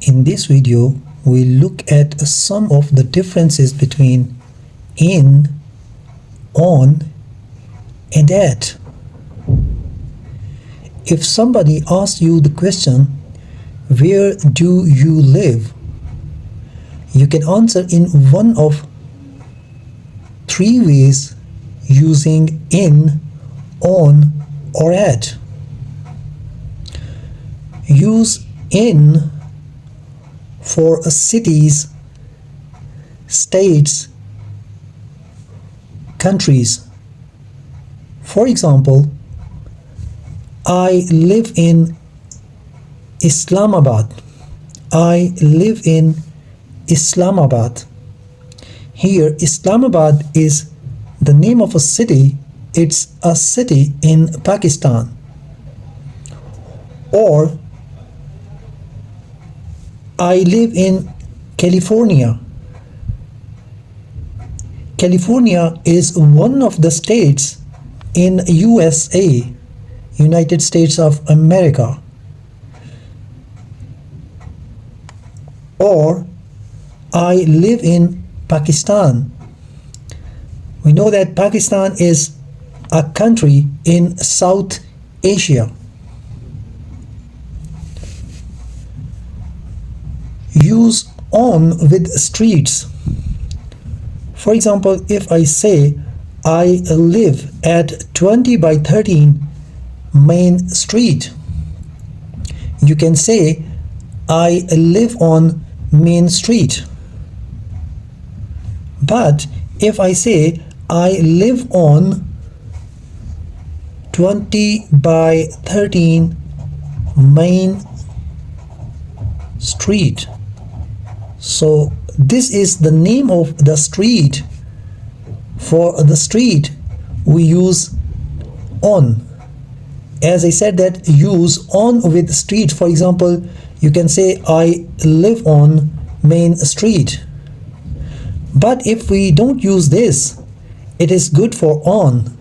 In this video, we'll look at some of the differences between in, on, and at. If somebody asks you the question, where do you live? You can answer in one of three ways using in, on, or at. Use in for cities, states, countries. For example, I live in Islamabad. I live in Islamabad. Here, Islamabad is the name of a city. It's a city in Pakistan. Or, I live in California. California is one of the states in USA, United States of America. Or, I live in Pakistan. We know that Pakistan is a country in South Asia. Use on with streets. For example, if I say I live at 20 by 13 Main Street, you can say I live on Main Street. But if I say I live on 20 by 13 Main Street, so this is the name of the street. For the street, we use on. As I said, that use on with street. For example, you can say I live on Main Street. But if we don't use this, it is good for on.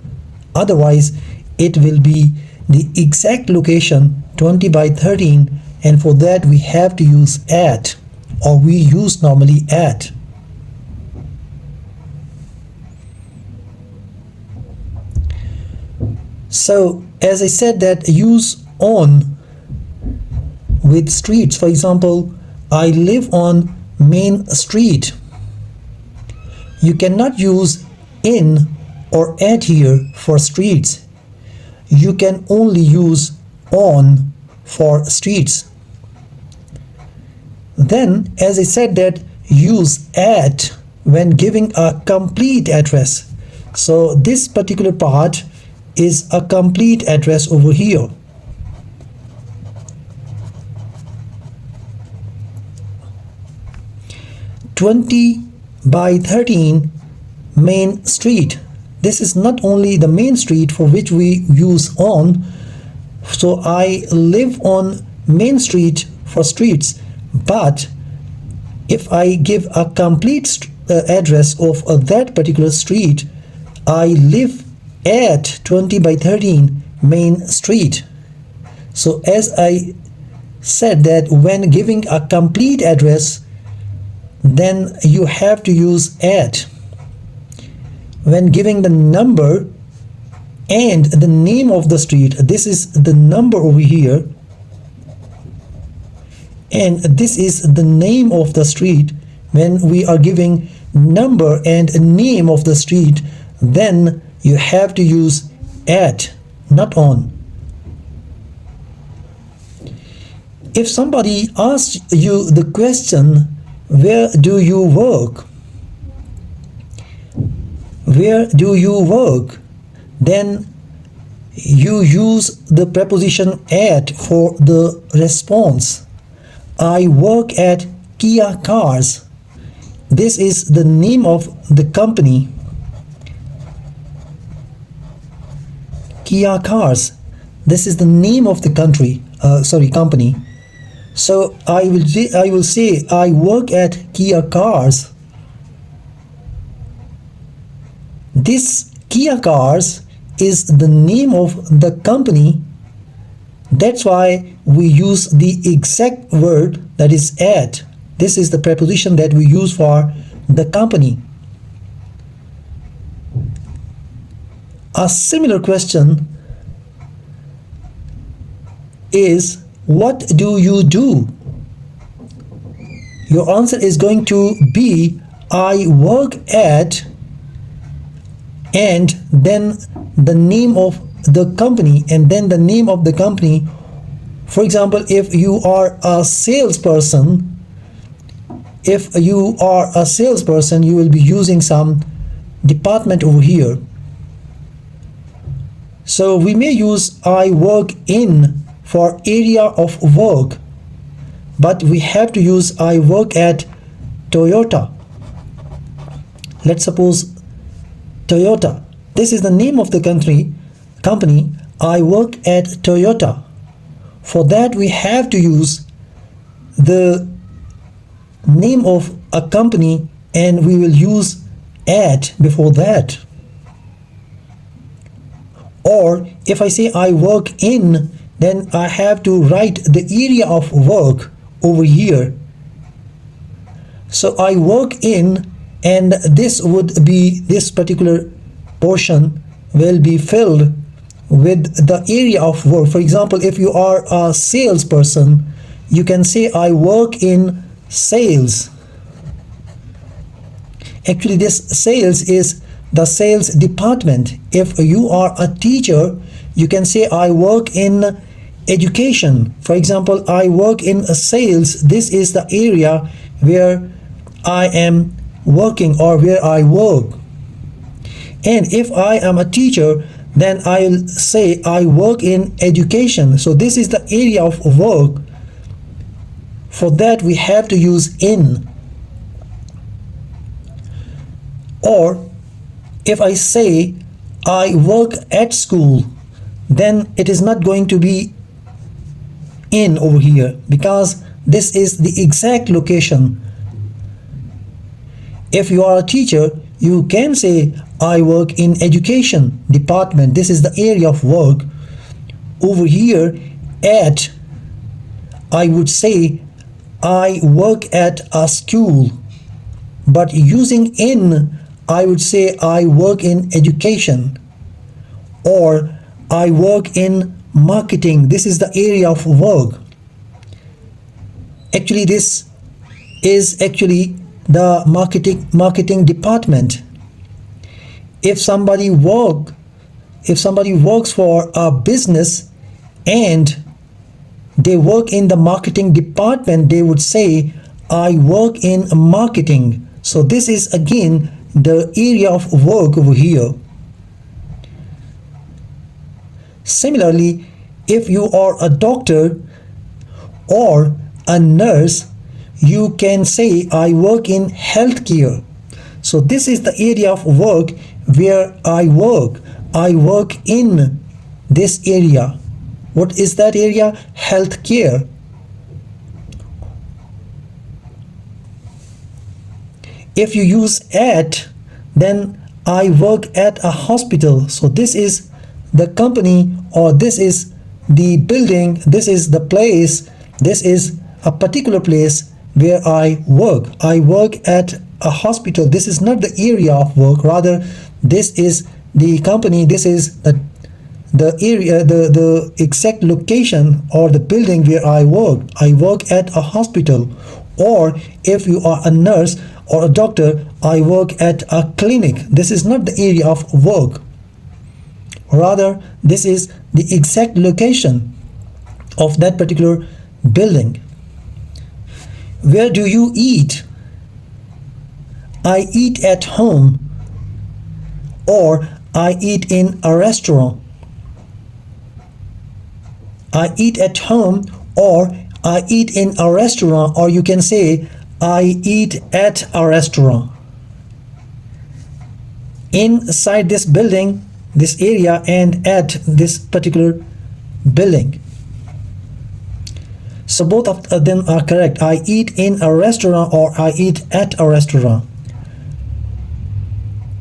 Otherwise, it will be the exact location 20 by 13, and for that we have to use at, or we use normally at. So as I said, that use on with streets. For example, I live on Main Street. You cannot use in or at here for streets. You can only use on for streets. Then, as I said, that use at when giving a complete address. So this particular part is a complete address over here. "20 by 13 Main Street." This is not only the main street for which we use on. So I live on Main Street for streets. But if I give a complete address of that particular street, I live at 20 by 13 Main Street. So as I said, that when giving a complete address, then you have to use at. When giving the number and the name of the street, this is the number over here, and this is the name of the street. When we are giving number and name of the street, then you have to use at, not on. If somebody asks you the question, where do you work? Where do you work? Then you use the preposition at for the response. I work at Kia Cars. This is the name of the company. Kia Cars. This is the name of the company. So I will say I work at Kia Cars. This Kia Cars is the name of the company. That's why we use the exact word, that is at. This is the preposition that we use for the company. A similar question is, what do you do? Your answer is going to be, I work at, and then the name of the company, and then the name of the company. For example, if you are a salesperson, you will be using some department over here. So we may use I work in for area of work, but we have to use I work at Toyota. Let's suppose Toyota. This is the name of the company. I work at Toyota. For that we have to use the name of a company, and we will use at before that. Or if I say I work in, then I have to write the area of work over here. So I work in, and this particular portion will be filled with the area of work. For example, if you are a salesperson, you can say I work in sales. Actually, this sales is the sales department. If you are a teacher, you can say I work in education. For example, I work in sales. This is the area where I am working, or where I work. And if I am a teacher, then I'll say I work in education. So this is the area of work. For that we have to use in. Or if I say I work at school, then it is not going to be in over here, because this is the exact location. If you are a teacher, you can say I work in education department. This is the area of work. Over here at, I would say I work at a school. But using in, I would say I work in education. Or I work in marketing. This is the area of work. Actually, this is actually the marketing department. If somebody works for a business and they work in the marketing department, they would say I work in marketing. So this is again the area of work over here. Similarly, if you are a doctor or a nurse, you can say I work in healthcare. So this is the area of work where I work. I work in this area. What is that area? Healthcare. If you use at, then I work at a hospital. So this is the company, or this is the building, this is the place, this is a particular place where I work. I work at a hospital. This is not the area of work, rather this is the company, this is the area, the exact location or the building where I work. I work at a hospital. Or if you are a nurse or a doctor, I work at a clinic. This is not the area of work, rather this is the exact location of that particular building. Where do you eat? I eat at home, or I eat in a restaurant. I eat at home, or I eat in a restaurant, or you can say I eat at a restaurant. Inside this building, this area, and at this particular building. So both of them are correct. I eat in a restaurant, or I eat at a restaurant.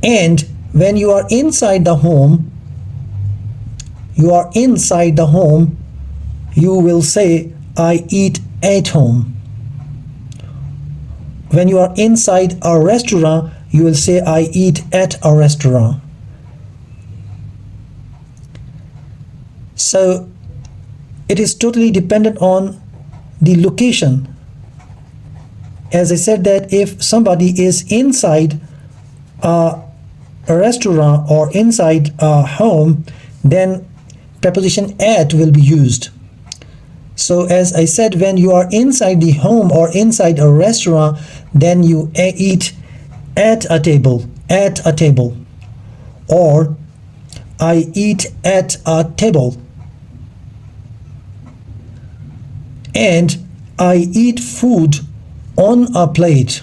And when you are inside the home, you will say I eat at home. When you are inside a restaurant, you will say I eat at a restaurant. So it is totally dependent on the location. As I said, that if somebody is inside a restaurant or inside a home, then preposition at will be used. So as I said, when you are inside the home or inside a restaurant, then you eat at a table, or I eat at a table, and I eat food on a plate.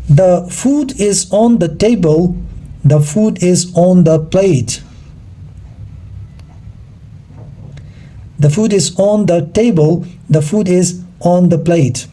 The food is on the table, the food is on the plate. The food is on the table, the food is on the plate.